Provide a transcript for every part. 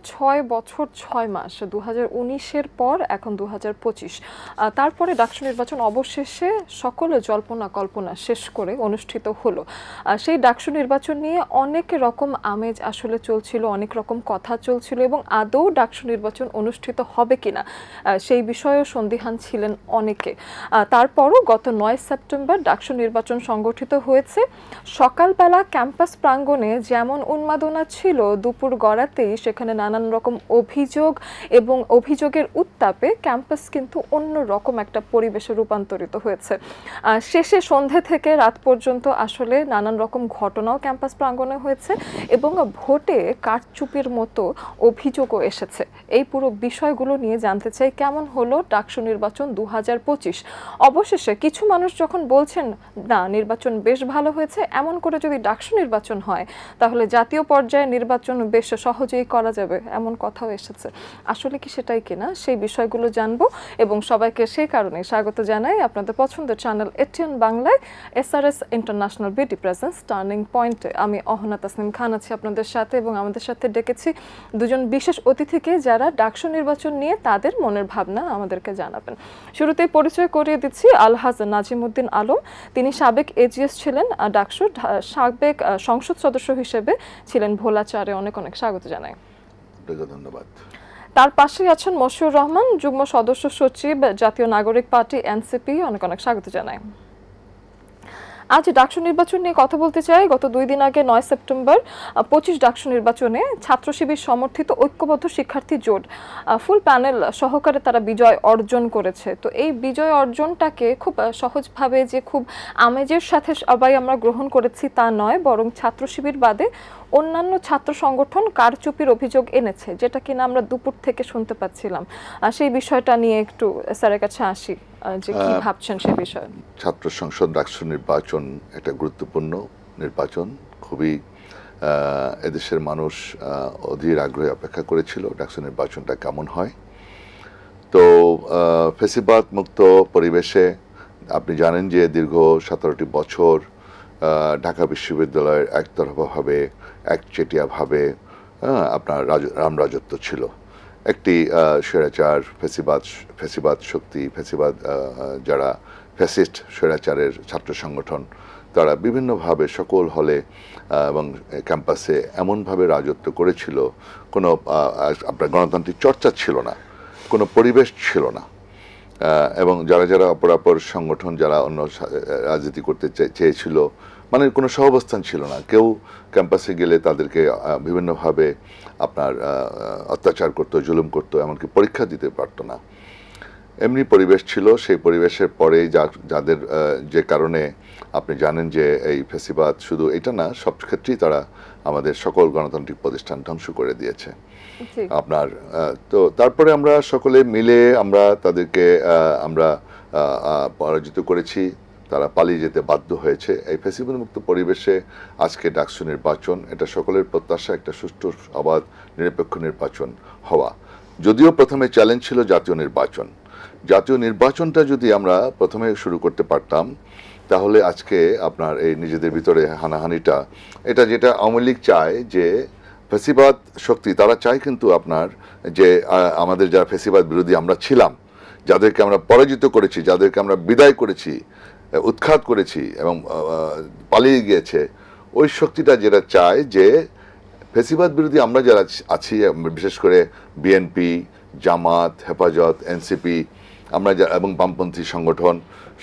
6 বছর 6 মাস 2019-এর পর এখন 2025 তারপরে ডাকসু নির্বাচন অবশেষে সকল জল্পনা কল্পনা শেষ করে অনুষ্ঠিত হলো। সেই ডাকসু নির্বাচন নিয়ে অনেক রকম আমেজ আসলে চলছিল, অনেক রকম কথা চলছিল এবং আদৌ ডাকসু নির্বাচন অনুষ্ঠিত হবে কিনা সেই বিষয়েও সন্দিহান ছিলেন অনেকে। তারপরও গত 9 সেপ্টেম্বর ডাকসু নির্বাচন সংগঠিত হয়েছে। সকালবেলা ক্যাম্পাস প্রাঙ্গণে যেমন উন্মাদনা ছিল, দুপুর গড়াতেই সেখানে নানান রকম অভিযোগ এবং অভিযোগের উত্তাপে ক্যাম্পাস কিন্তু অন্য রকম একটা পরিবেশে রূপান্তরিত হয়েছে। শেষে সন্ধে থেকে রাত পর্যন্ত আসলে নানান রকম ঘটনাও ক্যাম্পাস প্রাঙ্গণে হয়েছে এবং ভোটে কারচুপির মতো অভিযোগও এসেছে। এই পুরো বিষয়গুলো নিয়ে জানতে চাই কেমন হলো ডাকসু নির্বাচন 2025। অবশেষে কিছু মানুষ যখন বলছেন না নির্বাচন বেশ ভালো হয়েছে, এমন করে যদি ডাকসু নির্বাচন হয় তাহলে জাতীয় পর্যায়ে নির্বাচন বেশ সহজেই করা যাবে, এমন কথাও এসেছে। আসলে কি সেটাই কিনা সেই বিষয়গুলো জানবো এবং সবাইকে সেই কারণে স্বাগত জানাই আপনাদের পছন্দের চ্যানেল এটিএন বাংলায় SRS international BD presence turning পয়েন্টে। আমি অহনা তাসনিম খান আছি আপনাদের সাথে এবং আমাদের সাথে ডেকেছি দুজন বিশেষ অতিথিকে যারা ডাকসু নির্বাচন নিয়ে তাদের মনের ভাবনা আমাদেরকে জানাবেন। শুরুতেই পরিচয় করিয়ে দিচ্ছি আলহাজ নাজিমউদ্দিন আলম। তিনি সাবেক এজিএস ছিলেন ডাকসুর, সাবেক সংসদ সদস্য হিসেবে ছিলেন ভোলাচারে। অনেক অনেক স্বাগত জানাই। ধন্যবাদ। তার পাশেই আছেন মশিউর রহমান, যুগ্ম সদস্য সচিব, জাতীয় নাগরিক পার্টি এনসিপি। অনেক অনেক স্বাগত জানাই। আজ ডাকসু নির্বাচন নিয়ে কথা বলতে চাই। গত 2 দিন আগে 9 সেপ্টেম্বর 25 ডাকসু নির্বাচনে ছাত্র শিবির সমর্থিত ঐক্যবদ্ধ শিক্ষার্থী জোট ফুল প্যানেল সহকারে তারা বিজয় অর্জন করেছে। তো এই বিজয় অর্জনটাকে খুব সহজভাবে যে খুব আমেজের সাথে সবাই আমরা গ্রহণ করেছি তা নয়, বরং ছাত্র শিবির বাদে অন্যান্য ছাত্র সংগঠন কারচুপির অভিযোগ এনেছে, যেটা কিনা আমরা দুপুর থেকে শুনতে পাচ্ছিলাম। সেই বিষয়টা নিয়ে একটু স্যারের কাছে আসি, যে কি ভাবছেন সেই বিষয়ে। ছাত্র সংসদ ডাকসু নির্বাচন একটা গুরুত্বপূর্ণ নির্বাচন। খুবই এদেশের মানুষ অধীর আগ্রহে অপেক্ষা করেছিল ডাকসু নির্বাচনটা কেমন হয়। তো ফ্যাসিবাদ মুক্ত পরিবেশে আপনি জানেন যে দীর্ঘ 17টি বছর ঢাকা বিশ্ববিদ্যালয়ের একতরফাভাবে একচেটিয়াভাবে আপনার রামরাজত্ব ছিল। একটি স্বৈরাচার ফ্যাসিবাদ শক্তি, ফ্যাসিবাদ যারা ফ্যাসিস্ট স্বৈরাচারের ছাত্র সংগঠন, তারা বিভিন্নভাবে সকল হলে এবং ক্যাম্পাসে এমনভাবে রাজত্ব করেছিল, কোনো আপনার গণতান্ত্রিক চর্চা ছিল না, কোনো পরিবেশ ছিল না। এবং যারা যারা অপরাপর সংগঠন যারা অন্য রাজনীতি করতে চেয়েছিল, মানে কোনো সহাবস্থান ছিল না। কেউ ক্যাম্পাসে গেলে তাদেরকে বিভিন্নভাবে আপনার অত্যাচার করতো, জুলুম করতো, এমনকি পরীক্ষা দিতে পারতো না। এমনি পরিবেশ ছিল। সেই পরিবেশের পরেই যাদের যে কারণে আপনি জানেন যে এই ফ্যাসিবাদ শুধু এটা না, সব ক্ষেত্রেই তারা আমাদের সকল গণতান্ত্রিক প্রতিষ্ঠান ধ্বংস করে দিয়েছে আপনার। তো তারপরে আমরা সকলে মিলে আমরা তাদেরকে আমরা পরাজিত করেছি, তারা পালিয়ে যেতে বাধ্য হয়েছে। এই ফ্যাসিবাদ মুক্ত পরিবেশে আজকে ডাকসু নির্বাচন, এটা সকলের প্রত্যাশা একটা সুষ্ঠু অবাধ নিরপেক্ষ নির্বাচন হওয়া। যদিও প্রথমে চ্যালেঞ্জ ছিল জাতীয় নির্বাচন। জাতীয় নির্বাচনটা যদি আমরা প্রথমে শুরু করতে পারতাম তাহলে আজকে আপনার এই নিজেদের ভিতরে হানাহানিটা, এটা যেটা আওয়ামী লীগ চায় যে ফ্যাসিবাদ শক্তি তারা চায়, কিন্তু আপনার যে আমাদের যারা ফ্যাসিবাদ বিরোধী আমরা ছিলাম, যাদেরকে আমরা পরাজিত করেছি, যাদেরকে আমরা বিদায় করেছি, উৎখাত করেছি এবং পালিয়ে গিয়েছে, ওই শক্তিটা যেটা চায় যে ফ্যাসিবাদ বিরোধী আমরা যারা আছি, বিশেষ করে বিএনপি, জামাত, হেফাজত, এনসিপি, আমরা এবং বামপন্থী সংগঠন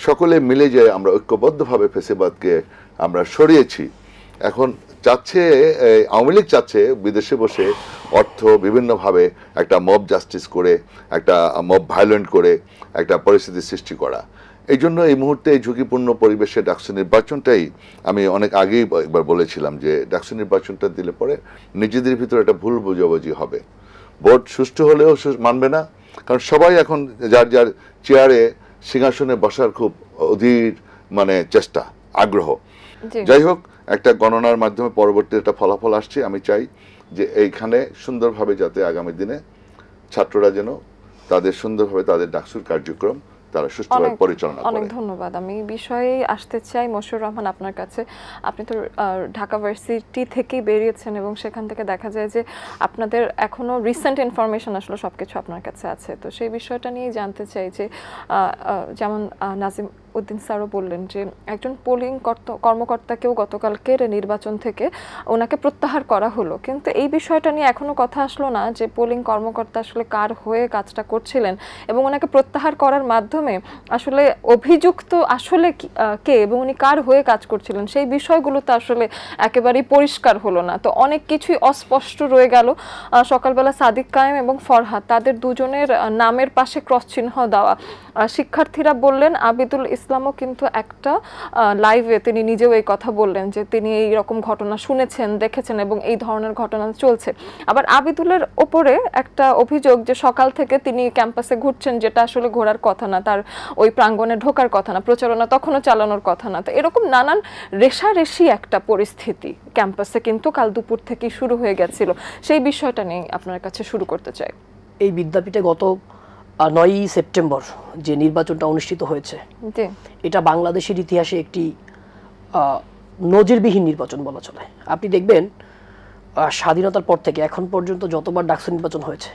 সকলে মিলে যে আমরা ঐক্যবদ্ধভাবে ফ্যাসিবাদকে আমরা সরিয়েছি। এখন চাচ্ছে আওয়ামী লীগ চাচ্ছে বিদেশে বসে অর্থ বিভিন্নভাবে একটা মব জাস্টিস করে, একটা মব ভায়োলেন্ট করে একটা পরিস্থিতি সৃষ্টি করা। এই জন্য এই মুহূর্তে এই ঝুঁকিপূর্ণ পরিবেশে ডাকসু নির্বাচনটাই আমি অনেক আগেই একবার বলেছিলাম যে ডাকসু নির্বাচনটা দিলে পরে নিজেদের ভিতরে একটা ভুল বোঝাবুঝি হবে। ভোট সুষ্ঠু হলেও মানবে না, কারণ সবাই এখন যার যার চেয়ারে সিংহাসনে বসার খুব অধীর মানে চেষ্টা, আগ্রহ। যাই হোক, একটা গণনার মাধ্যমে পরবর্তী একটা ফলাফল আসছে। আমি চাই যে এইখানে সুন্দরভাবে যাতে আগামী দিনে ছাত্ররা যেন তাদের সুন্দরভাবে তাদের ডাকসুর কার্যক্রম তারা সুষ্ঠুভাবে পরিচালনা করে। অনেক ধন্যবাদ। আমি এই বিষয়ে আসতে চাই মশিউর রহমান আপনার কাছে। আপনি তো ঢাকা ভার্সিটি থেকেই বেরিয়েছেন এবং সেখান থেকে দেখা যায় যে আপনাদের এখনো রিসেন্ট ইনফরমেশন আসলে সবকিছু আপনার কাছে আছে। তো সেই বিষয়টা নিয়ে জানতে চাই যে যেমন নাজিম উদ্দিন স্যারও বললেন যে একজন পোলিং কর্মকর্তাকেও গতকালকের নির্বাচন থেকে ওনাকে প্রত্যাহার করা হলো, কিন্তু এই বিষয়টা নিয়ে এখনো কথা আসলো না যে পোলিং কর্মকর্তা আসলে কার হয়ে কাজটা করছিলেন এবং ওনাকে প্রত্যাহার করার মাধ্যমে আসলে অভিযুক্ত আসলে কে এবং উনি কার হয়ে কাজ করছিলেন সেই বিষয়গুলো তো আসলে একেবারেই পরিষ্কার হলো না। তো অনেক কিছুই অস্পষ্ট রয়ে গেল। সকালবেলা সাদিক কায়েম এবং ফরহাদ তাদের দুজনের নামের পাশে ক্রস চিহ্ন দেওয়া। শিক্ষার্থীরা বললেন, আবিদুল ইসলামও কিন্তু একটা লাইভে তিনি নিজেও এই কথা বললেন যে তিনি এই রকম ঘটনা শুনেছেন, দেখেছেন এবং এই ধরনের ঘটনা চলছে। আবার আবিদুলের ওপরে একটা অভিযোগ যে সকাল থেকে তিনি ক্যাম্পাসে ঘুরছেন, যেটা আসলে ঘোরার কথা না, তার ওই প্রাঙ্গণে ঢোকার কথা না, প্রচারণা তখনও চালানোর কথা না। তো এরকম নানান রেশারেশি একটা পরিস্থিতি ক্যাম্পাসে কিন্তু কাল দুপুর থেকেই শুরু হয়ে গেছিল। সেই বিষয়টা নিয়ে আপনার কাছে শুরু করতে চাই। এই বিদ্যাপীঠে গত 9ই সেপ্টেম্বর যে নির্বাচনটা অনুষ্ঠিত হয়েছে, এটা বাংলাদেশের ইতিহাসে একটি নজিরবিহীন নির্বাচন বলা চলে। আপনি দেখবেন স্বাধীনতার পর থেকে এখন পর্যন্ত যতবার ডাকসু নির্বাচন হয়েছে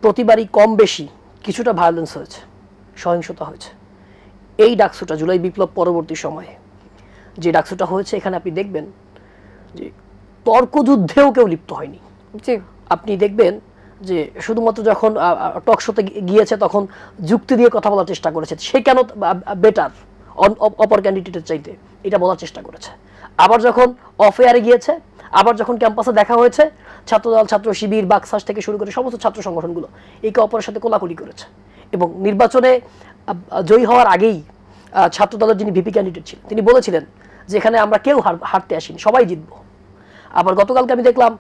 প্রতিবারই কম বেশি কিছুটা ভায়োলেন্স হয়েছে, সহিংসতা হয়েছে। এই ডাকসুটা জুলাই বিপ্লব পরবর্তী সময়ে যে ডাকসুটা হয়েছে, এখানে আপনি দেখবেন যে তর্কযুদ্ধেও কেউ লিপ্ত হয়নি। আপনি দেখবেন যে শুধুমাত্র যখন টক শোতে গিয়েছে তখন যুক্তি দিয়ে কথা বলার চেষ্টা করেছে, সে কেন বেটার অপর ক্যান্ডিডেটের চাইতে, এটা বলার চেষ্টা করেছে। আবার যখন অফ এয়ারে গিয়েছে, আবার যখন ক্যাম্পাসে দেখা হয়েছে, ছাত্রদল, ছাত্র শিবির, বাকশাস থেকে শুরু করে সমস্ত ছাত্র সংগঠনগুলো একে অপরের সাথে কোলাকুলি করেছে। এবং নির্বাচনে জয়ী হওয়ার আগেই ছাত্রদলের যিনি ভিপি ক্যান্ডিডেট ছিলেন তিনি বলেছিলেন যে এখানে আমরা কেউ হারতে আসিনি, সবাই জিতবো। আবার গতকালকে আমি দেখলাম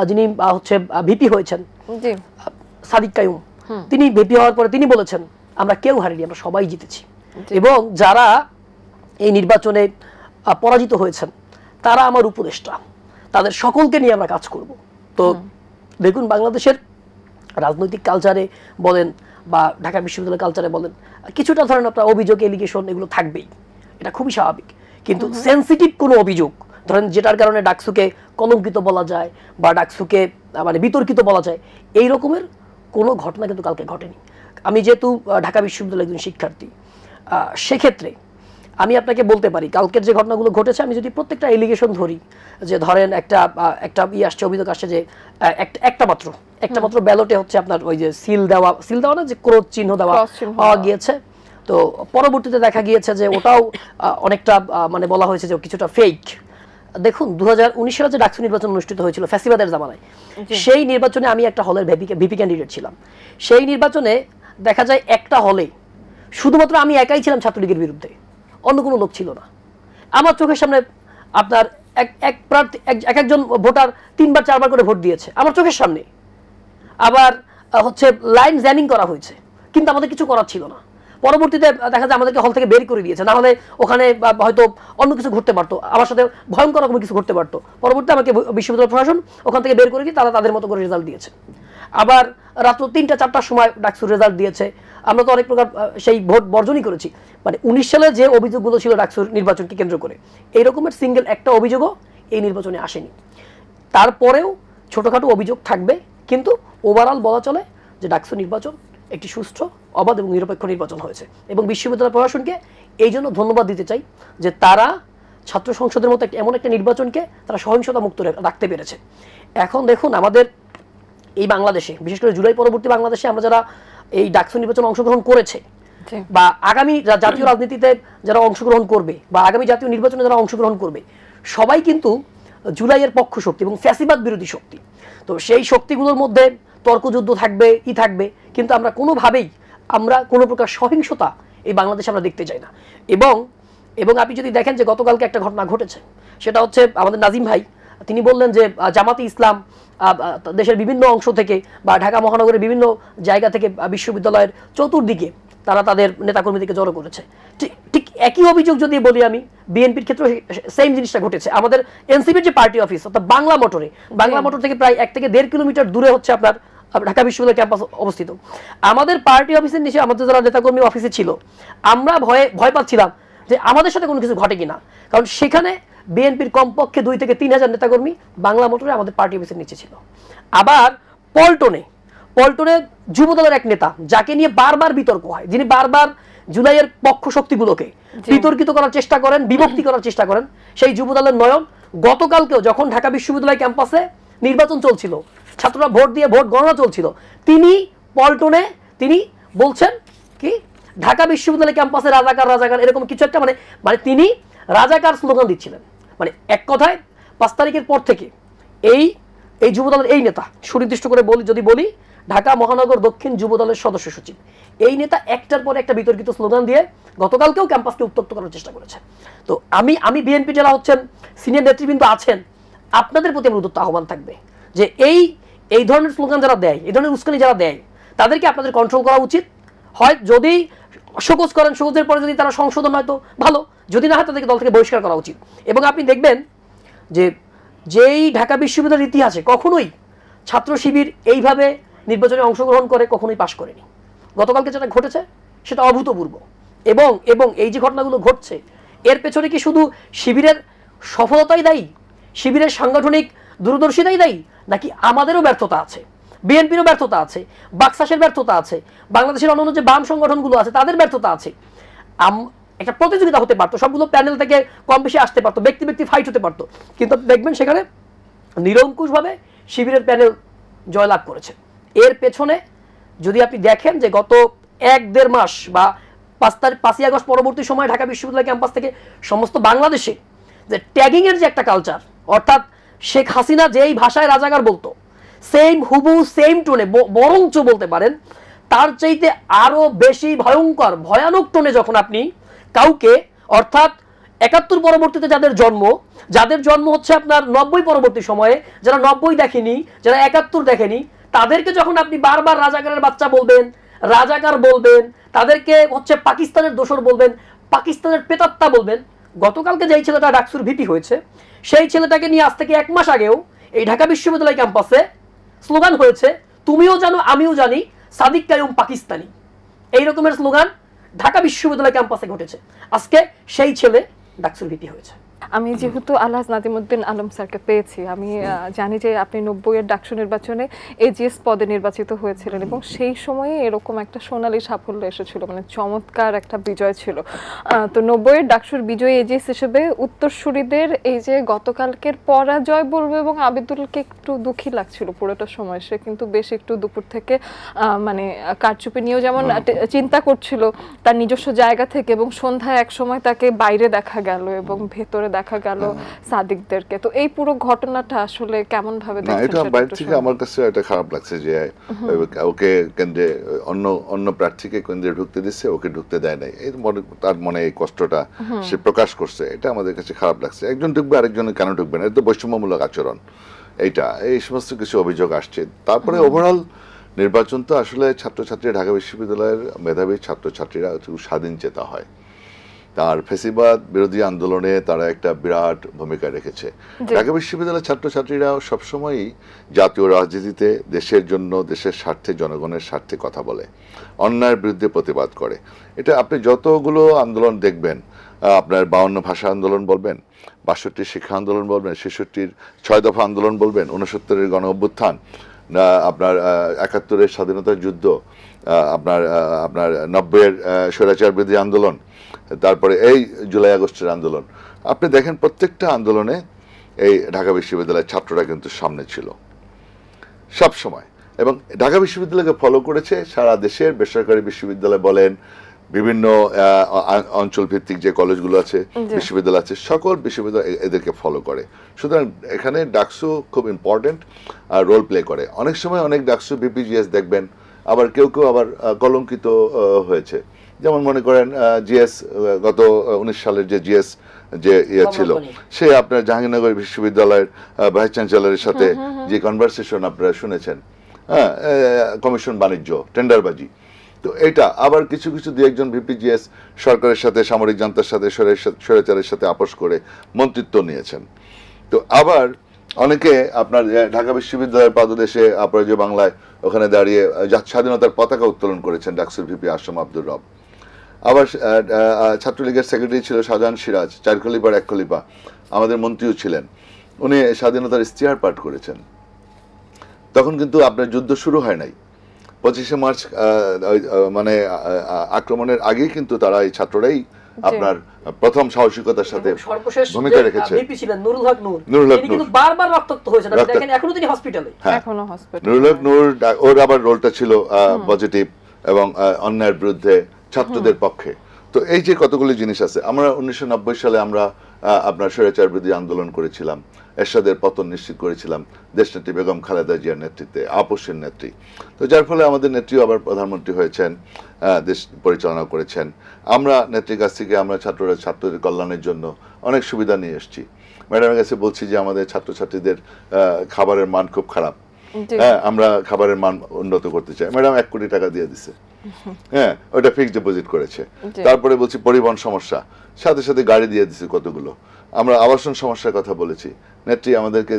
যিনি হচ্ছে ভিপি হয়েছেন সাদিক কায়ুম, তিনি ভিপি হওয়ার পরে তিনি বলেছেন আমরা কেউ হারিনি, আমরা সবাই জিতেছি। এবং যারা এই নির্বাচনে পরাজিত হয়েছেন তারা আমার উপদেষ্টা, তাদের সকলকে নিয়ে আমরা কাজ করব। তো দেখুন, বাংলাদেশের রাজনৈতিক কালচারে বলেন বা ঢাকা বিশ্ববিদ্যালয়ের কালচারে বলেন, কিছুটা ধরেন আপনার অভিযোগ, এলিগেশন এগুলো থাকবেই, এটা খুবই স্বাভাবিক। কিন্তু সেন্সিটিভ কোনো অভিযোগ ধরেন যেটার কারণে ডাকসুকে কলঙ্কিত বলা যায় বা ডাকসুকে মানে বিতর্কিত বলা যায়, এই রকমের কোনো ঘটনা কিন্তু কালকে ঘটেনি। আমি যেহেতু ঢাকা বিশ্ববিদ্যালয়ের একজন শিক্ষার্থী, সেক্ষেত্রে আমি আপনাকে বলতে পারি কালকের যে ঘটনাগুলো ঘটেছে, আমি যদি প্রত্যেকটা এলিগেশন ধরি, যে ধরেন একটা আসছে, অভিযোগ আসছে যে একটা মাত্র ব্যালটে হচ্ছে আপনার ওই যে সিল দেওয়া না, যে ক্রস চিহ্ন দেওয়া পাওয়া গিয়েছে। তো পরবর্তীতে দেখা গিয়েছে যে ওটাও অনেকটা মানে বলা হয়েছে যে কিছুটা ফেক। দেখুন, 2019 সালে যে ডাকসু নির্বাচন অনুষ্ঠিত হয়েছিল ফ্যাসিবাদের জামানায়, সেই নির্বাচনে আমি একটা হলের ভিপি ক্যান্ডিডেট ছিলাম। সেই নির্বাচনে দেখা যায় একটা হলে শুধুমাত্র আমি একাই ছিলাম ছাত্রলীগের বিরুদ্ধে, অন্য কোনো লোক ছিল না। আমার চোখের সামনে আপনার একজন ভোটার 3বার 4বার করে ভোট দিয়েছে আমার চোখের সামনে। আবার হচ্ছে লাইন জ্যামিং করা হয়েছে, কিন্তু আমাদের কিছু করার ছিল না। পরবর্তীতে দেখা যায় আমাদেরকে হল থেকে বের করে দিয়েছে, না হলে ওখানে হয়তো অন্য কিছু ঘটতে পারতো, আমার সাথে ভয়ঙ্কর রকমের কিছু ঘটতে পারতো। পরবর্তীতে আমাকে বিশ্ববিদ্যালয় প্রশাসন ওখান থেকে বের করে দিয়ে তারা তাদের মতো করে রেজাল্ট দিয়েছে। আবার রাত্র 3টা-4টার সময় ডাকসুর রেজাল্ট দিয়েছে। আমরা তো অনেক প্রকার সেই ভোট বর্জনই করেছি। মানে 19 সালে যে অভিযোগগুলো ছিল ডাকসুর নির্বাচনকে কেন্দ্র করে, এই রকমের সিঙ্গেল একটা অভিযোগও এই নির্বাচনে আসেনি। তারপরেও ছোটখাটো অভিযোগ থাকবে, কিন্তু ওভারঅল বলা চলে যে ডাকসু নির্বাচন একটি সুষ্ঠু, অবাধ এবং নিরপেক্ষ নির্বাচন হয়েছে। এবং বিশ্ববিদ্যালয় প্রশাসনকে এই জন্য ধন্যবাদ দিতে চাই যে তারা ছাত্র সংসদের মতো এমন একটা নির্বাচনকে তারা সহিংসতা মুক্ত রাখতে পেরেছে। এখন দেখুন, আমাদের এই বাংলাদেশে, বিশেষ করে জুলাই পরবর্তী বাংলাদেশে আমরা যারা এই ডাকসু নির্বাচনে অংশগ্রহণ করেছে বা আগামী জাতীয় রাজনীতিতে যারা অংশগ্রহণ করবে বা আগামী জাতীয় নির্বাচনে যারা অংশগ্রহণ করবে, সবাই কিন্তু জুলাইয়ের পক্ষ শক্তি এবং ফ্যাসিবাদ বিরোধী শক্তি। তো সেই শক্তিগুলোর মধ্যে তর্কযুদ্ধ থাকবে, থাকবে, কিন্তু আমরা কোনোভাবেই আমরা কোনো প্রকার সহিংসতা এই বাংলাদেশে আমরা দেখতে চাই না। এবং আপনি যদি দেখেন যে গতকালকে একটা ঘটনা ঘটেছে, সেটা হচ্ছে আমাদের নাজিম ভাই তিনি বললেন যে জামাতে ইসলাম দেশের বিভিন্ন অংশ থেকে বা ঢাকা মহানগরের বিভিন্ন জায়গা থেকে বিশ্ববিদ্যালয়ের চতুর্দিকে তারা তাদের নেতাকর্মীদেরকে জড়ো করেছে। ঠিক একই অভিযোগ যদি বলি আমি, বিএনপির ক্ষেত্রে সেম জিনিসটা ঘটেছে। আমাদের এনসিপির যে পার্টি অফিস অর্থাৎ বাংলা মোটর থেকে প্রায় 1 থেকে 1.5 কিলোমিটার দূরে হচ্ছে আপনার ঢাকা বিশ্ববিদ্যালয় ক্যাম্পাস অবস্থিত। আমাদের পার্টি অফিসের নিচে আমাদের যারা নেতাকর্মী অফিসে ছিল, আমরা ভয় পাচ্ছিলাম যে আমাদের সাথে কোনো কিছু ঘটে কিনা, কারণ সেখানে বিএনপির কমপক্ষে 2 থেকে 3 হাজার নেতাকর্মী বাংলা মোটরে আমাদের পার্টি অফিসের নিচে ছিল। আবার পল্টনে যুবদলের এক নেতা যাকে নিয়ে বারবার বিতর্ক হয়, যিনি বারবার জুলাইয়ের পক্ষ শক্তিগুলোকে বিতর্কিত করার চেষ্টা করেন, বিভক্তি করার চেষ্টা করেন, সেই যুবদলের নয়ন গতকালকেও যখন ঢাকা বিশ্ববিদ্যালয় ক্যাম্পাসে নির্বাচন চলছিল, ছাত্ররা ভোট দিয়ে ভোট গণনা চলছিল, তিনি পল্টনে তিনি বলছেন কি ঢাকা বিশ্ববিদ্যালয় ক্যাম্পাসে রাজাকার এরকম কিছু একটা মানে তিনি রাজাকার স্লোগান দিচ্ছিলেন। মানে এক কথায় 5 তারিখের পর থেকে এই যুবদলের এই নেতা, সুনির্দিষ্ট করে যদি বলি ঢাকা মহানগর দক্ষিণ যুবদলের সদস্য সচিব, এই নেতা একটার পর একটা বিতর্কিত স্লোগান দিয়ে গতকালকেও ক্যাম্পাসকে উত্তপ্ত করার চেষ্টা করেছে। তো আমি বিএনপি যারা হচ্ছেন সিনিয়র নেতৃবৃন্দ আছেন, আপনাদের প্রতি আমার উদ্যত আহ্বান থাকবে যে এই ধরনের স্লোগান যারা দেয়, এই ধরনের উস্কানি যারা দেয়, তাদেরকে আপনাদের কন্ট্রোল করা উচিত। হয় যদি শোকজ করেন, শোকজের পরে যদি তারা সংশোধন হয় তো ভালো, যদি না হয় তাদেরকে দল থেকে বহিষ্কার করা উচিত। এবং আপনি দেখবেন যে যেই ঢাকা বিশ্ববিদ্যালয়ের ইতিহাসে কখনোই ছাত্র শিবির এইভাবে নির্বাচনে অংশগ্রহণ করে কখনোই পাশ করেনি। গতকালকে যেটা ঘটেছে সেটা অভূতপূর্ব। এবং এই যে ঘটনাগুলো ঘটছে এর পেছনে কি শুধু শিবিরের সফলতাই দায়ী, শিবিরের সাংগঠনিক দূরদর্শিতাই দায়ী, নাকি আমাদেরও ব্যর্থতা আছে, বিএনপিরও ব্যর্থতা আছে, বাকশাসের ব্যর্থতা আছে, বাংলাদেশের অন্যান্য যে বাম সংগঠনগুলো আছে তাদের ব্যর্থতা আছে? একটা প্রতিযোগিতা হতে পারতো, সবগুলো প্যানেল থেকে কম বেশি আসতে পারতো, ব্যক্তি ফাইট হতে পারতো, কিন্তু দেখবেন সেখানে নিরঙ্কুশভাবে শিবিরের প্যানেল জয়লাভ করেছে। এর পেছনে যদি আপনি দেখেন যে গত 1-1.5 মাস বা 5ই আগস্ট পরবর্তী সময় ঢাকা বিশ্ববিদ্যালয় ক্যাম্পাস থেকে সমস্ত বাংলাদেশে যে ট্যাগিং এর যে একটা কালচার, অর্থাৎ শেখ হাসিনা যেই ভাষায় রাজাকার বলতো সেম হুবু সেম টোনে, বরঞ্চ বলতে পারেন তার চাইতে আরো বেশি ভয়ানক টোনে যখন আপনি কাউকে, অর্থাৎ 71 পরবর্তীতে যাদের জন্ম হচ্ছে আপনার 90 পরবর্তী সময়ে, যারা 90 দেখেনি, যারা 71 দেখেনি, তাদেরকে যখন আপনি বারবার রাজাকারের বাচ্চা বলবেন, রাজাকার বলবেন, তাদেরকে হচ্ছে পাকিস্তানের দোসর বলবেন, পাকিস্তানের প্রেতাত্মা বলবেন। গতকালকে যেই ছেলেটা ডাকসুর ভিপি হয়েছে সেই ছেলেটাকে নিয়ে আজ থেকে 1 মাস আগেও এই ঢাকা বিশ্ববিদ্যালয় ক্যাম্পাসে স্লোগান হয়েছে, তুমিও জানো আমিও জানি সাদিক কায়ুম পাকিস্তানি। এই রকমের স্লোগান ঢাকা বিশ্ববিদ্যালয় ক্যাম্পাসে ঘটেছে। আজকে সেই ছেলে ডাকসুর ভিপি হয়েছে। আমি যেহেতু আলহাজ নাদিমউদ্দিন আলম স্যারকে পেয়েছি, আমি জানি যে আপনি 90-এর ডাকসু নির্বাচনে এজিএস পদে নির্বাচিত হয়েছিলেন এবং সেই সময়ে এরকম একটা সোনালী সাফল্য এসেছিল, মানে চমৎকার একটা বিজয় ছিল। তো 90-এর ডাকসুর বিজয়ী এজিএস হিসেবে উত্তরসূরিদের এই যে গতকালকের পরাজয় বলবো, এবং আবিদুলকে একটু দুঃখী লাগছিল পুরোটা সময়, সে কিন্তু বেশ একটু দুপুর থেকে মানে কারচুপি নিয়েও যেমন চিন্তা করছিল তার নিজস্ব জায়গা থেকে, এবং সন্ধ্যায় এক সময় তাকে বাইরে দেখা গেল এবং ভেতরে দেখা গেল সাদিকদেরকে। তো এই পুরো ঘটনাটা আসলে কেমন ভাবে দেখছেন? এটা বাইরে থেকে আমার কাছে এটা খারাপ লাগছে যে ওকে কেন্দ্রে অন্য প্রার্থীকে কেন্দ্রে ঢুকতে দিচ্ছে, ওকে ঢুকতে দেয় নাই, তার মনে এই কষ্টটা সে প্রকাশ করছে, এটা আমাদের কাছে খারাপ লাগছে। একজন ঢুকবে আরেকজনে কেন ঢুকবে না, এটা তো বৈষম্যমূলক আচরণ। এই সমস্ত কিছু অভিযোগ আসছে। তারপরে ওভারঅল নির্বাচন তো আসলে ছাত্রছাত্রী, ঢাকা বিশ্ববিদ্যালয়ের মেধাবী ছাত্রছাত্রীরা স্বাধীন চেতা হয়, তার ফেসিবাদ বিরোধী আন্দোলনে তারা একটা বিরাট ভূমিকা রেখেছে। ঢাকা বিশ্ববিদ্যালয়ের ছাত্রছাত্রীরা সবসময়ই জাতীয় রাজনীতিতে দেশের জন্য, দেশের স্বার্থে, জনগণের স্বার্থে কথা বলে, অন্যায়ের বিরুদ্ধে প্রতিবাদ করে। এটা আপনি যতগুলো আন্দোলন দেখবেন, আপনার 52 ভাষা আন্দোলন বলবেন, 62 শিক্ষা আন্দোলন বলবেন, 66 6 দফা আন্দোলন বলবেন, 69-এর গণ অভ্যুত্থান, আপনার 71-এর স্বাধীনতার যুদ্ধ, আপনার 90-এর স্বৈরাচার বিরোধী আন্দোলন, তারপরে এই জুলাই আগস্টের আন্দোলন, আপনি দেখেন প্রত্যেকটা আন্দোলনে এই ঢাকা বিশ্ববিদ্যালয়ের ছাত্ররা কিন্তু সামনে ছিল সব সময়, এবং ঢাকা বিশ্ববিদ্যালয়কে ফলো করেছে সারা দেশের বেসরকারি বিশ্ববিদ্যালয় বলেন, বিভিন্ন অঞ্চল ভিত্তিক যে কলেজগুলো আছে, বিশ্ববিদ্যালয় আছে, সকল বিশ্ববিদ্যালয় এদেরকে ফলো করে। সুতরাং এখানে ডাকসু খুব ইম্পর্টেন্ট রোল প্লে করে। অনেক সময় অনেক ডাকসু বিপিজিএস দেখবেন, আবার কেউ আবার কলঙ্কিত হয়েছে। যেমন মনে করেন জিএস, গত 19 সালের যে জিএস যে ছিল, সে আপনার জাহাঙ্গীরনগর বিশ্ববিদ্যালয়ের ভাইস চ্যান্সেলরের সাথে যে কনভারসেশন আপনারা শুনেছেন, হ্যাঁ, কমিশন বাণিজ্য, টেন্ডারবাজি। তো এটা আবার কিছু 2-1 ভিপিজিএস সরকারের সাথে, সামরিক জান্তার সাথে, স্বৈরাচারের সাথে আপোষ করে মন্ত্রিত্ব নিয়েছেন। তো আবার অনেকে আপনার ঢাকা বিশ্ববিদ্যালয়ের পাদদেশে আপনার যে বাংলায় ওখানে দাঁড়িয়ে স্বাধীনতার পতাকা উত্তোলন করেছেন ডাকসুর ভিপি আশরাম আব্দুর রব। আবার ছাত্রলীগের সেক্রেটারি ছিল শাহজাহান সিরাজ, 4 খলিফার 1 খলিফা, আমাদের মন্ত্রীও ছিলেন, উনি স্বাধীনতার ইশতেহার পাঠ করেছেন। তখন কিন্তু আপনার যুদ্ধ শুরু হয় নাই। 25শে মার্চ মানে আক্রমণের আগেই কিন্তু তারা এই ছাত্ররাই আপনার প্রথম সাহসিকতার সাথে ভূমিকা রেখেছে। নুরুল হক নূর কিন্তু বারবার রক্তাক্ত হয়েছে, দেখেন এখনো তিনি হসপিটালে। এখনো হসপিটালে। নুরুল হক নূর ওর আবার রোলটা ছিল পজিটিভ এবং অন্যায়ের বিরুদ্ধে ছাত্রদের পক্ষে। তো এই যে কতগুলি জিনিস আছে। আমরা 1990 সালে আমরা আপনার স্বৈরাচার বিরোধী আন্দোলন করেছিলাম, এরশাদের পতন নিশ্চিত করেছিলাম দেশনেত্রী বেগম খালেদা জিয়ার নেতৃত্বে, আপোষের নেত্রী। তো যার ফলে আমাদের নেত্রীও আবার প্রধানমন্ত্রী হয়েছেন, দেশ পরিচালনা করেছেন। আমরা নেত্রীর কাছ থেকে আমরা ছাত্রদের কল্যাণের জন্য অনেক সুবিধা নিয়ে এসেছি। ম্যাডামের কাছে বলছি যে আমাদের ছাত্রছাত্রীদের খাবারের মান খুব খারাপ, হ্যাঁ আমরা খাবারের মান উন্নত করতে চাই। ম্যাডাম 1 কোটি টাকা দিয়ে দিছে, হ্যাঁ ওটা ফিক্সড ডিপোজিট করেছে। তারপরে বলছি পরিবহন সমস্যা, সাথে সাথে গাড়ি দিয়ে দিছে কতগুলো। আমরা আবাসন সমস্যার কথা বলেছি, নেত্রী আমাদেরকে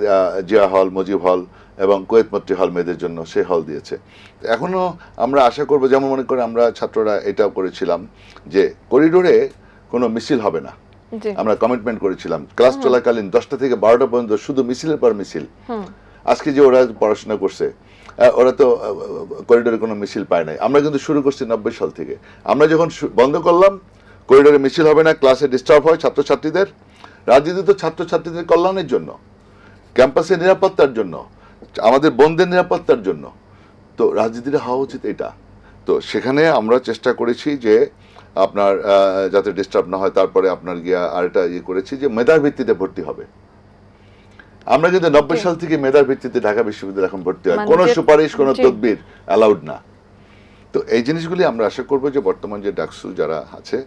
জিয়া হল, মুজিব হল এবং কুয়েত মৈত্রী হল মেয়েদের জন্য সে হল দিয়েছে। এখনো আমরা আশা করবো, যেমন মনে করে আমরা ছাত্ররা এটাও করেছিলাম যে করিডোরে কোনো মিছিল হবে না। আমরা কমিটমেন্ট করেছিলাম ক্লাস চলাকালীন 10টা থেকে 12টা পর্যন্ত শুধু মিছিলের পর মিছিল। আজকে যে ওরা পড়াশোনা করছে ওরা তো করিডোরে কোনো মিছিল পায় নাই। আমরা কিন্তু শুরু করছি 90 সাল থেকে। আমরা যখন বন্ধ করলাম করিডোরে মিছিল হবে না, ক্লাসে ডিস্টার্ব হয় ছাত্রছাত্রীদের, রাজনীতি তো ছাত্রছাত্রীদের কল্যাণের জন্য, ক্যাম্পাসের নিরাপত্তার জন্য, আমাদের বোনদের নিরাপত্তার জন্য। তো রাজনীতিটা হওয়া উচিত এটা। তো সেখানে আমরা চেষ্টা করেছি যে আপনার যাতে ডিস্টার্ব না হয়। তারপরে আপনার গিয়া আরেকটা ইয়ে করেছি যে মেধার ভিত্তিতে ভর্তি হবে। আমরা কিন্তু 90 সাল থেকে মেধার ভিত্তিতে ঢাকা বিশ্ববিদ্যালয় এখন ভর্তি হয়, কোনো সুপারিশ কোনো তদবির অ্যালাউড না। তো এই জিনিসগুলি আমরা আশা করবো যে বর্তমান যে ডাকসু যারা আছে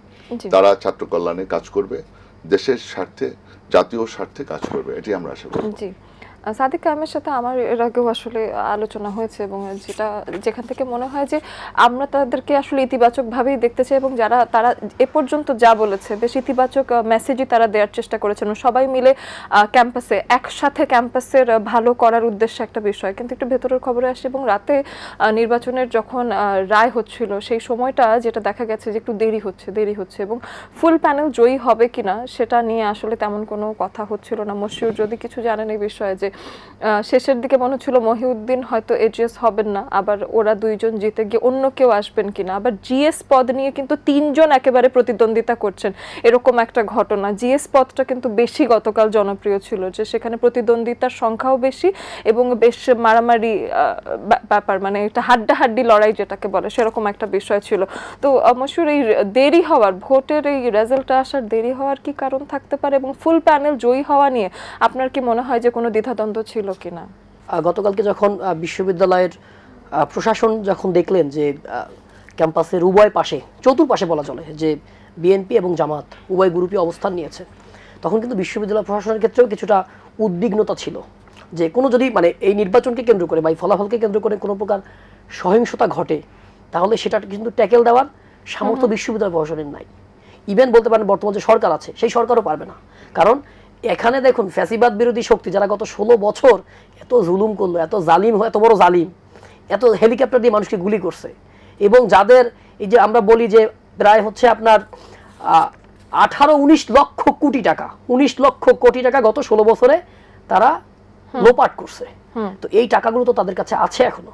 তারা ছাত্র কল্যাণে কাজ করবে, দেশের স্বার্থে, জাতীয় স্বার্থে কাজ করবে, এটি আমরা আশা করব। সাদিক কায়েমের সাথে আমার এর আগেও আসলে আলোচনা হয়েছে এবং যেখান থেকে মনে হয় যে আমরা তাদেরকে আসলে ইতিবাচকভাবেই দেখতে চাই এবং তারা এ পর্যন্ত যা বলেছে বেশ ইতিবাচক মেসেজই তারা দেওয়ার চেষ্টা করেছেন। সবাই মিলে ক্যাম্পাসে একসাথে ক্যাম্পাসের ভালো করার উদ্দেশ্যে একটা বিষয়। কিন্তু একটু ভেতরের খবরে আসে এবং রাতে নির্বাচনের যখন রায় হচ্ছিল সেই সময়টা যেটা দেখা গেছে যে একটু দেরি হচ্ছে এবং ফুল প্যানেল জয়ী হবে কিনা সেটা নিয়ে আসলে তেমন কোনো কথা হচ্ছিল না। মশিউর যদি কিছু জানেন এই বিষয়ে, যে শেষের দিকে মনে হচ্ছিল মহিউদ্দিন হয়তো এজিএস হবেন না, আবার ওরা 2 জন জিতে গিয়ে অন্য কেউ আসবেন কিনা, আবার জিএস পদ নিয়ে কিন্তু 3 জন একেবারে প্রতিদ্বন্দ্বিতা করছেন, এরকম একটা ঘটনা। জিএস পদটা কিন্তু বেশি গতকাল জনপ্রিয় ছিল, যে সেখানে প্রতিদ্বন্দ্বিতার সংখ্যাও বেশি এবং বেশ মারামারি ব্যাপার, মানে এটা হাড্ডাহাড্ডি লড়াই যেটাকে বলে সেরকম একটা বিষয় ছিল। তো মশিউর এই দেরি হওয়ার, ভোটের এই রেজাল্টটা আসার দেরি হওয়ার কি কারণ থাকতে পারে এবং ফুল প্যানেল জয়ী হওয়া নিয়ে আপনার কি মনে হয় যে কোনো দ্বিধাদ্বন্দ্ব ছিল কিনা? গতকালকে যখন বিশ্ববিদ্যালয়ের প্রশাসন যখন দেখলেন যে ক্যাম্পাসের উভয় পাশে, চতুর্পাশে বলা চলে, যে বিএনপি এবং জামাত উভয় গ্রুপই অবস্থান নিয়েছে, তখন কিন্তু বিশ্ববিদ্যালয় প্রশাসনের ক্ষেত্রেও কিছুটা উদ্বিগ্নতা ছিল যে কোনো যদি মানে এই নির্বাচনকে কেন্দ্র করে বা এই ফলাফলকে কেন্দ্র করে কোনো প্রকার সহিংসতা ঘটে তাহলে সেটা কিন্তু ট্যাকেল দেওয়ার সামর্থ্য বিশ্ববিদ্যালয় প্রশাসনের নাই। ইভেন বলতে পারেন বর্তমান যে সরকার আছে সেই সরকারও পারবে না। কারণ এখানে দেখুন ফ্যাসিবাদ বিরোধী শক্তি যারা গত 16 বছর এত জুলুম করলো, এত জালিম, এত বড় জালিম, এত হেলিকপ্টার দিয়ে মানুষকে গুলি করছে, এবং যাদের এই যে আমরা বলি যে প্রায় হচ্ছে আপনার 18-19 লক্ষ কোটি টাকা, 19 লক্ষ কোটি টাকা গত 16 বছরে তারা লোপাট করছে। তো এই টাকাগুলো তো তাদের কাছে আছে এখনো।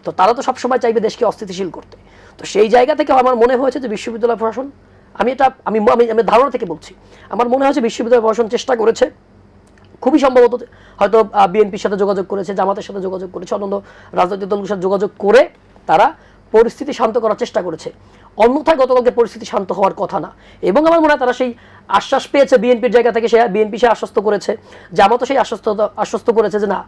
তো তারা তো সবসময় চাইবে দেশকে অস্থিতিশীল করতে। তো সেই জায়গা থেকে আমার মনে হয়েছে যে বিশ্ববিদ্যালয় প্রশাসন, আমি ধারণা থেকে বলছি, আমার মনে হয়েছে বিশ্ববিদ্যালয় প্রশাসন চেষ্টা করেছে, খুবই সম্ভবত হয়তো বিএনপির সাথে যোগাযোগ করেছে, জামাতের সাথে যোগাযোগ করেছে, অন্যান্য রাজনৈতিক দলগুলোর সাথে যোগাযোগ করে তারা পরিস্থিতি শান্ত করার চেষ্টা করেছে। অন্যথায় গতকালকে পরিস্থিতি শান্ত হওয়ার কথা না। এবং আমার মনে হয় তারা সেই আশ্বাস পেয়েছে বিএনপির জায়গা থেকে, বিএনপি সে আশ্বস্ত করেছে, জামাতও সেই আশ্বস্ত করেছে যে না,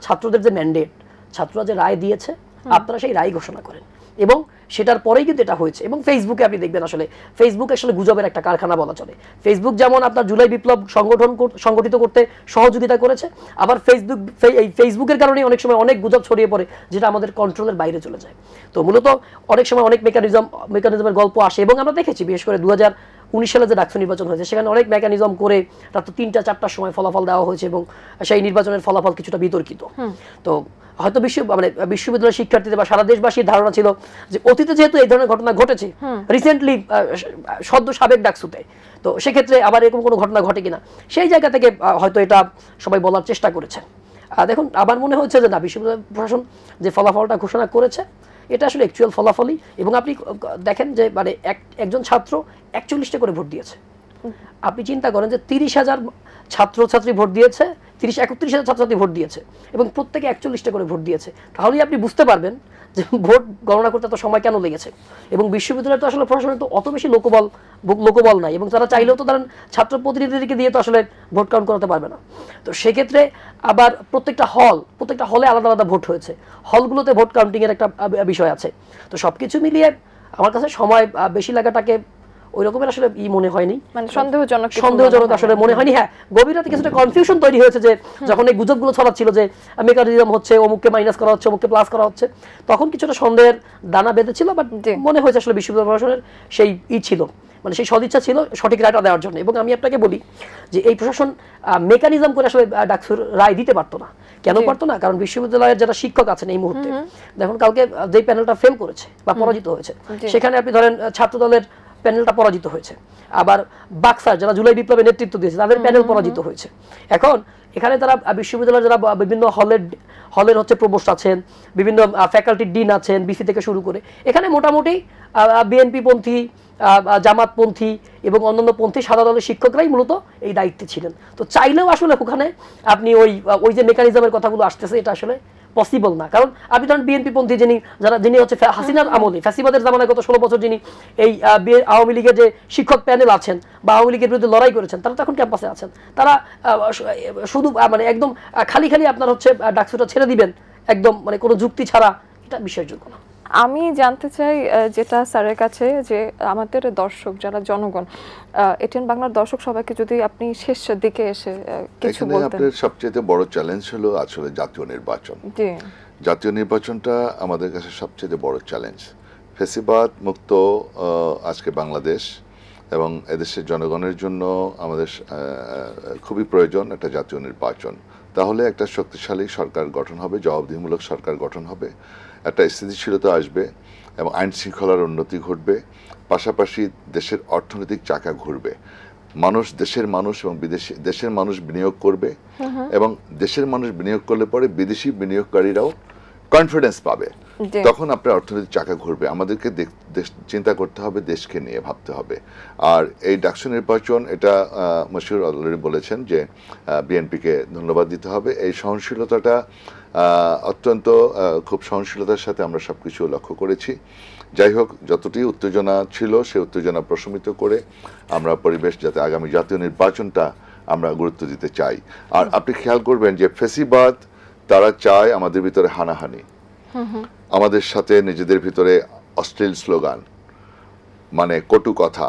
ছাত্রদের যে ম্যান্ডেট, ছাত্ররা যে রায় দিয়েছে আপনারা সেই রায় ঘোষণা করেন। এবং সেটার পরেই কিন্তু এটা হয়েছে। এবং ফেসবুকে আপনি দেখবেন আসলে ফেসবুক আসলে গুজবের একটা কারখানা বলা চলে। ফেসবুক যেমন আপনার জুলাই বিপ্লব সংগঠিত করতে সহযোগিতা করেছে, আবার ফেসবুকের কারণে অনেক সময় অনেক গুজব ছড়িয়ে পড়ে যেটা আমাদের কন্ট্রোলের বাইরে চলে যায়। তো মূলত অনেক সময় অনেক মেকানিজমের গল্প আসে এবং আমরা দেখেছি বিশেষ করে 19 সালে যে ডাকসু নির্বাচন হয়েছে সেখানে অনেক মেকানিজম করে রাত 3টা 4টার সময় ফলাফল দেওয়া হয়েছে এবং সেই নির্বাচনের ফলাফল কিছুটা বিতর্কিত। তো হয়তো বিশ্ববিদ্যালয়ের শিক্ষার্থীদের বা সারা দেশবাসীর ধারণা ছিল যে অতীতে যেহেতু এই ধরনের ঘটনা ঘটেছে রিসেন্টলি সদ্য সাবেক ডাকসুতে, তো সেক্ষেত্রে আবার এরকম কোনো ঘটনা ঘটে কিনা সেই জায়গা থেকে হয়তো এটা সবাই বলার চেষ্টা করেছে। দেখুন আমার মনে হচ্ছে যে না, বিশ্ববিদ্যালয় প্রশাসন যে ফলাফলটা ঘোষণা করেছে এটা আসলে অ্যাকচুয়াল ফলাফলই। এবং আপনি দেখেন যে মানে একজন ছাত্র 41টা করে ভোট দিয়েছে। আপনি চিন্তা করেন যে 30,000 ছাত্রছাত্রী ভোট দিয়েছে, 31,000 ছাত্রছাত্রী ভোট দিয়েছে এবং প্রত্যেকে 41টা করে ভোট দিয়েছে। তাহলেই আপনি বুঝতে পারবেন যে ভোট গণনা করতে এত সময় কেন লেগেছে। এবং বিশ্ববিদ্যালয়ে তো আসলে প্রশাসনের তো অত বেশি লোকবল নাই, এবং তারা চাইলেও তো ধরেন ছাত্র প্রতিনিধিদেরকে দিয়ে তো আসলে ভোট কাউন্ট করাতে পারবে না। তো সেক্ষেত্রে আবার প্রত্যেকটা হলে আলাদা আলাদা ভোট হয়েছে, হলগুলোতে ভোট কাউন্টিংয়ের একটা বিষয় আছে। তো সবকিছু মিলিয়ে আমার কাছে সময় বেশি লাগাটাকে ওই রকমের আসলে মনে হয়নি, মানে সন্দেহজনক আসলে মনে হয়নি। হ্যাঁ, গভীর রাতে কিছুটা কনফিউশন তৈরি হয়েছে যে যখন এই গুজবগুলো ছড়াচ্ছিল যে মেকানিজম হচ্ছে অমুককে মাইনাস করা হচ্ছে অমুককে প্লাস করা হচ্ছে, তখন কিছুটা সন্দেহের দানা বেঁধেছিল। বাট মনে হয়েছে আসলে বিশ্ববিদ্যালয় প্রশাসনের সেই ছিল, মানে সেই সদিচ্ছা ছিল সঠিক রায়টা দেওয়ার জন্য। এবং আমি আপনাকে বলি যে এই প্রশাসন মেকানিজম করে আসলে ডাকসুর রায় দিতে পারতো না। কেন পারতো না? কারণ বিশ্ববিদ্যালয়ের যারা শিক্ষক আছেন এই মুহূর্তে, দেখুন কালকে যে প্যানেলটা ফেল করেছে বা পরাজিত হয়েছে, সেখানে আপনি ধরেন ছাত্র দলের প্যানেলটা পরাজিত হয়েছে, আবার বাক্সার যারা জুলাই বিপ্লবে নেতৃত্ব দিয়েছে তাদের প্যানেল পরাজিত হয়েছে। এখন এখানে তারা বিশ্ববিদ্যালয়ের যারা বিভিন্ন হলের হচ্ছে প্রভোস্ট আছেন, বিভিন্ন ফ্যাকাল্টি ডিন আছেন, বিসি থেকে শুরু করে, এখানে মোটামুটি বিএনপি পন্থী, জামাতপন্থী এবং অন্যান্য পন্থী সাদা দলের শিক্ষকরাই মূলত এই দায়িত্বে ছিলেন। তো চাইলেও আসলে ওখানে আপনি ওই যে মেকানিজমের কথাগুলো আসতেছে এটা আসলে পসিবল না। কারণ আপনি ধরেন বিএনপি পন্থী যিনি হচ্ছে হাসিনার আমলে ফ্যাসিবাদের জামানায় গত 16 বছর যিনি এই আওয়ামী লীগের যে শিক্ষক প্যানেল আছেন বা আওয়ামী লীগের বিরুদ্ধে লড়াই করেছেন, তারা তো এখন ক্যাম্পাসে আছেন। তারা শুধু মানে একদম খালি আপনার হচ্ছে ডাকসুটা ছেড়ে দিবেন একদম মানে কোনো যুক্তি ছাড়া, এটা বিশ্বাসযোগ্য না। আমি জানতে চাই যেটা স্যারের কাছে, যে আমাদের দর্শক যারা জনগণ, এটিএন বাংলার দর্শক সবাইকে যদি আপনি শেষ দিকে এসে কিছু বলতেন। আপনার সবচেয়ে বড় চ্যালেঞ্জ হলো আসলে জাতীয় নির্বাচন। জাতীয় নির্বাচনটা আমাদের কাছে সবচেয়ে বড় চ্যালেঞ্জ। ফ্যাসিবাদ মুক্ত আজকে বাংলাদেশ এবং এদেশের জনগণের জন্য আমাদের খুবই প্রয়োজন একটা জাতীয় নির্বাচন। তাহলে একটা শক্তিশালী সরকার গঠন হবে, জবাবদিহিমূলক সরকার গঠন হবে, একটা স্থিতিশীলতা আসবে এবং আইন শৃঙ্খলার উন্নতি ঘটবে, পাশাপাশি দেশের অর্থনৈতিক চাকা ঘুরবে, দেশের মানুষ এবং দেশের মানুষ বিনিয়োগ করবে এবং দেশের মানুষ বিনিয়োগ করলে পরে বিদেশি বিনিয়োগকারীরাও কনফিডেন্স পাবে, তখন আপনার অর্থনৈতিক চাকা ঘুরবে। আমাদেরকে চিন্তা করতে হবে, দেশকে নিয়ে ভাবতে হবে। আর এই ডাকসু নির্বাচন, এটা মশিউর অলরেডি বলেছেন যে বিএনপিকে ধন্যবাদ দিতে হবে। এই সহনশীলতাটা অত্যন্ত খুব সহনশীলতার সাথে আমরা সবকিছু লক্ষ্য করেছি। যাই হোক, যতটি উত্তেজনা ছিল সেই উত্তেজনা প্রশমিত করে আমরা পরিবেশ যাতে আগামী জাতীয় নির্বাচনটা আমরা গুরুত্ব দিতে চাই। আর আপনি খেয়াল করবেন যে ফ্যাসিবাদ তারা চায় আমাদের ভিতরে হানাহানি, আমাদের সাথে নিজেদের ভিতরে অশ্লীল স্লোগান, মানে কটু কথা,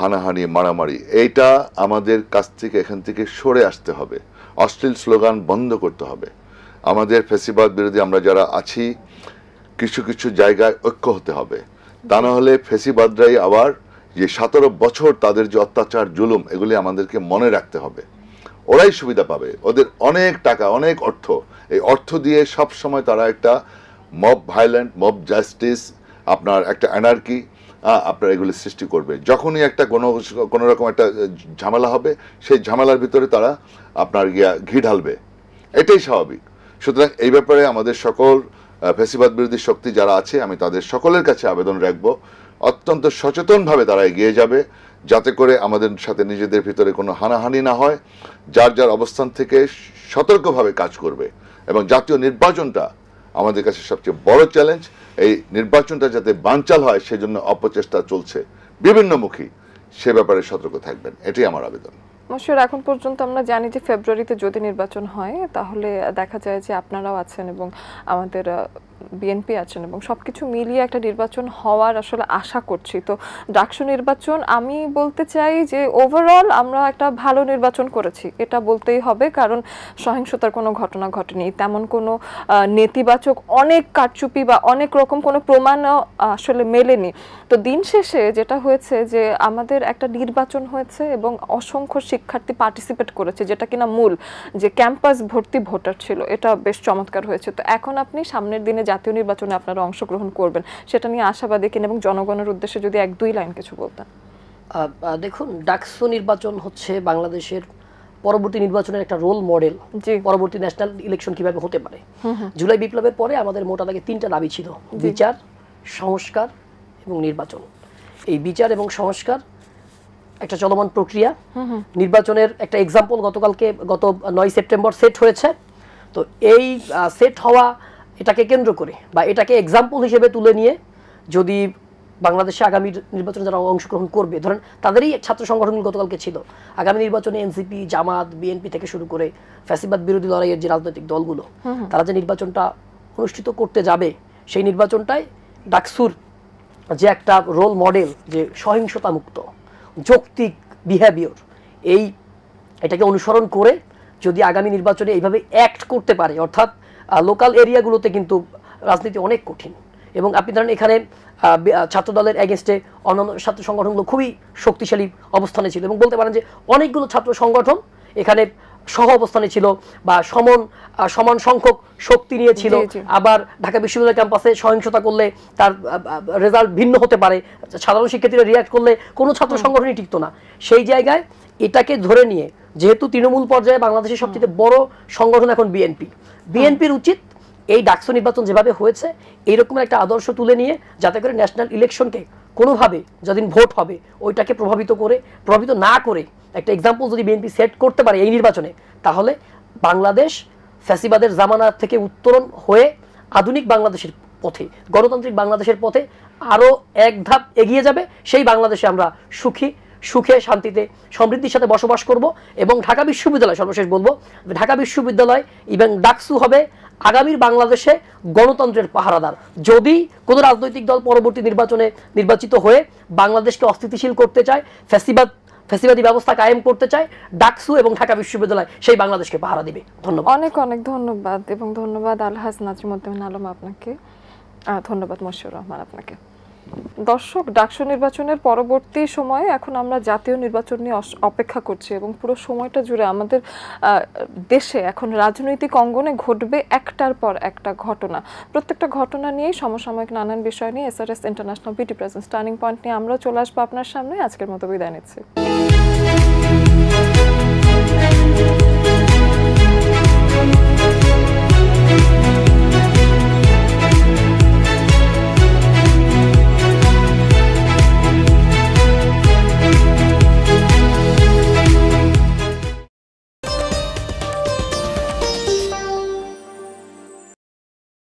হানাহানি, মারামারি, এইটা আমাদের কাছ থেকে এখান থেকে সরে আসতে হবে। অশ্লীল স্লোগান বন্ধ করতে হবে। আমাদের ফ্যাসিবাদ বিরোধী আমরা যারা আছি কিছু কিছু জায়গায় ঐক্য হতে হবে, তা না হলে ফ্যাসিবাদরাই আবার যে 17 বছর তাদের যে অত্যাচার জুলুম, এগুলি আমাদেরকে মনে রাখতে হবে। ওরাই সুবিধা পাবে, ওদের অনেক টাকা, অনেক অর্থ, এই অর্থ দিয়ে সব সময় তারা একটা মব ভায়োলেন্ট, মব জাস্টিস, আপনার একটা অ্যানার্কি আপনার এগুলি সৃষ্টি করবে। যখনই একটা কোনো রকম একটা ঝামেলা হবে, সেই ঝামেলার ভিতরে তারা আপনার ঘি ঢালবে, এটাই স্বাভাবিক। সুতরাং এই ব্যাপারে আমাদের সকল ফ্যাসিবাদ বিরোধী শক্তি যারা আছে, আমি তাদের সকলের কাছে আবেদন রাখবো অত্যন্ত সচেতনভাবে তারা এগিয়ে যাবে, যাতে করে আমাদের সাথে নিজেদের ভিতরে কোনো হানাহানি না হয়। যার যার অবস্থান থেকে সতর্কভাবে কাজ করবে এবং জাতীয় নির্বাচনটা আমাদের কাছে সবচেয়ে বড় চ্যালেঞ্জ। এই নির্বাচনটা যাতে বানচাল হয় সেজন্য অপচেষ্টা চলছে বিভিন্নমুখী, সে ব্যাপারে সতর্ক থাকবেন, এটাই আমার আবেদন। মশিউর, এখন পর্যন্ত আমরা জানি যে ফেব্রুয়ারিতে যদি নির্বাচন হয় তাহলে দেখা যায় যে আপনারাও আছেন এবং আমাদের বিএনপি আছেন এবং সবকিছু মিলিয়ে একটা নির্বাচন হওয়ার আসলে আশা করছি। তো ডাকসু নির্বাচন আমি বলতে চাই যে ওভারঅল আমরা একটা ভালো নির্বাচন করেছি, এটা বলতেই হবে, কারণ সহিংসতার কোনো ঘটনা ঘটেনি, তেমন কোনো নেতিবাচক অনেক কারচুপি বা অনেক রকম কোনো প্রমাণও আসলে মেলেনি। তো দিন শেষে যেটা হয়েছে যে আমাদের একটা নির্বাচন হয়েছে এবং অসংখ্য শিক্ষার্থী পার্টিসিপেট করেছে, যেটা কিনা মূল যে ক্যাম্পাস ভর্তি ভোটার ছিল, এটা বেশ চমৎকার হয়েছে। তো এখন আপনি সামনের দিনে জাতীয় নির্বাচনে আপনারা অংশগ্রহণ করবেন, সেটা নিয়ে আশাবাদী কিনা, এবং জনগণের উদ্দেশ্যে যদি 1-2 লাইন কিছু বলতেন। দেখুন, ডাকসু নির্বাচন হচ্ছে বাংলাদেশের পরবর্তী নির্বাচনের একটা রোল মডেল। পরবর্তী ন্যাশনাল ইলেকশন কিভাবে হতে পারে। জুলাই বিপ্লবের পরে আমাদের মোটা দাগে 3টা দাবি ছিল: বিচার, সংস্কার এবং নির্বাচন। এই বিচার এবং সংস্কার একটা চলমান প্রক্রিয়া। নির্বাচনের একটা এক্সাম্পল গত 9 সেপ্টেম্বর সেট হয়েছে। তো এই সেট হওয়া এটাকে কেন্দ্র করে বা এটাকে এক্সাম্পল হিসেবে তুলে নিয়ে যদি বাংলাদেশে আগামী নির্বাচনে যারা অংশগ্রহণ করবে, ধরেন তাদেরই ছাত্র সংগঠনগুলো গতকালকে ছিল, আগামী নির্বাচনে এনসিপি, জামাত, বিএনপি থেকে শুরু করে ফ্যাসিবাদ বিরোধী লড়াইয়ের যে রাজনৈতিক দলগুলো, তারা যে নির্বাচনটা অনুষ্ঠিত করতে যাবে, সেই নির্বাচনটাই ডাকসুর যে একটা রোল মডেল, যে সহিংসতা মুক্ত যৌক্তিক বিহেভিয়র, এটাকে অনুসরণ করে যদি আগামী নির্বাচনে এইভাবে অ্যাক্ট করতে পারে, অর্থাৎ লোকাল এরিয়াগুলোতে কিন্তু রাজনীতি অনেক কঠিন। এবং আপনি ধরেন এখানে ছাত্র দলের এগেনস্টে অন্যান্য ছাত্র সংগঠনগুলো খুবই শক্তিশালী অবস্থানে ছিল, এবং বলতে পারেন যে অনেকগুলো ছাত্র সংগঠন এখানে সহ অবস্থানে ছিল বা সমান সংখ্যক শক্তি নিয়ে ছিল। আবার ঢাকা বিশ্ববিদ্যালয় ক্যাম্পাসে সহিংসতা করলে তার রেজাল্ট ভিন্ন হতে পারে, সাধারণ শিক্ষার্থীরা রিয়াক্ট করলে কোনো ছাত্র সংগঠনই টিকতো না। সেই জায়গায় এটাকে ধরে নিয়ে, যেহেতু তৃণমূল পর্যায়ে বাংলাদেশের সবচেয়ে বড় সংগঠন এখন বিএনপির উচিত এই ডাকসু নির্বাচন যেভাবে হয়েছে এইরকম একটা আদর্শ তুলে নিয়ে, যাতে করে ন্যাশনাল ইলেকশনকে কোনোভাবে যেদিন ভোট হবে ওইটাকে প্রভাবিত না করে একটা এক্সাম্পল যদি বিএনপি সেট করতে পারে এই নির্বাচনে, তাহলে বাংলাদেশ ফ্যাসিবাদের জামানা থেকে উত্তরণ হয়ে আধুনিক বাংলাদেশের পথে, গণতান্ত্রিক বাংলাদেশের পথে আরও এক ধাপ এগিয়ে যাবে। সেই বাংলাদেশে আমরা সুখে শান্তিতে সমৃদ্ধির সাথে বসবাস করব। এবং ঢাকা বিশ্ববিদ্যালয়, সর্বশেষ বলবো, ঢাকা বিশ্ববিদ্যালয় এবং ডাকসু হবে আগামীর বাংলাদেশে গণতন্ত্রের পাহারাদার। যদি কোনো রাজনৈতিক দল পরবর্তী নির্বাচনে নির্বাচিত হয়ে বাংলাদেশকে অস্থিতিশীল করতে চায়, ফ্যাসিবাদী ব্যবস্থা কায়েম করতে চায়, ডাকসু এবং ঢাকা বিশ্ববিদ্যালয় সেই বাংলাদেশকে পাহারা দিবে। ধন্যবাদ। অনেক ধন্যবাদ, এবং ধন্যবাদ আলহাজ নাজমুদ্দিন আলম আপনাকে, ধন্যবাদ মশিউর রহমান আপনাকে। দর্শক, ডাকসু নির্বাচনের পরবর্তী সময়ে এখন আমরা জাতীয় নির্বাচন নিয়ে অপেক্ষা করছি, এবং পুরো সময়টা জুড়ে আমাদের দেশে এখন রাজনৈতিক অঙ্গনে ঘটবে একটার পর একটা ঘটনা। প্রত্যেকটা ঘটনা নিয়েই সমসাময়িক নানান বিষয় নিয়ে এসআরএস ইন্টারন্যাশনাল বিটি প্রেজেন্স টার্নিং পয়েন্ট নিয়ে আমরা চলে আসবো আপনার সামনে। আজকের মতো বিদায় নিচ্ছি।